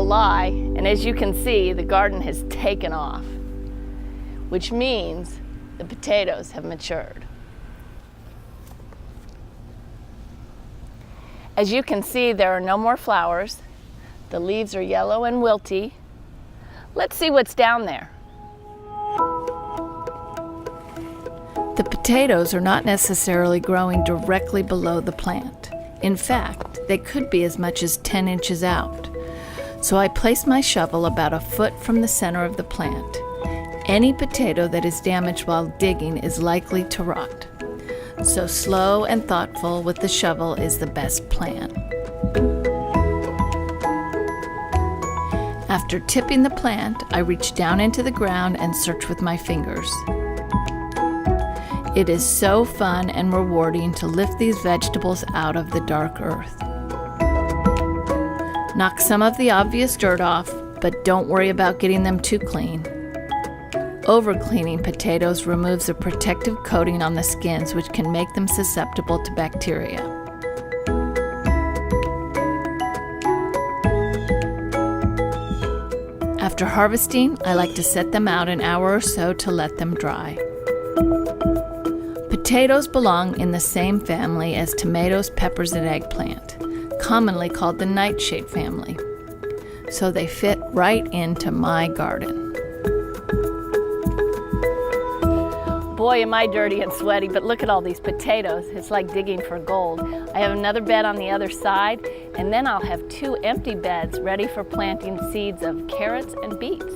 lie, and as you can see, the garden has taken off, which means the potatoes have matured. As you can see, there are no more flowers. The leaves are yellow and wilty. Let's see what's down there. The potatoes are not necessarily growing directly below the plant. In fact, they could be as much as 10 inches out. So I place my shovel about a foot from the center of the plant. Any potato that is damaged while digging is likely to rot. So slow and thoughtful with the shovel is the best plan. After tipping the plant, I reach down into the ground and search with my fingers. It is so fun and rewarding to lift these vegetables out of the dark earth. Knock some of the obvious dirt off, but don't worry about getting them too clean. Over-cleaning potatoes removes a protective coating on the skins, which can make them susceptible to bacteria. After harvesting, I like to set them out an hour or so to let them dry. Potatoes belong in the same family as tomatoes, peppers, and eggplant, commonly called the nightshade family. So they fit right into my garden. Boy, am I dirty and sweaty, but look at all these potatoes. It's like digging for gold. I have another bed on the other side, and then I'll have 2 empty beds ready for planting seeds of carrots and beets.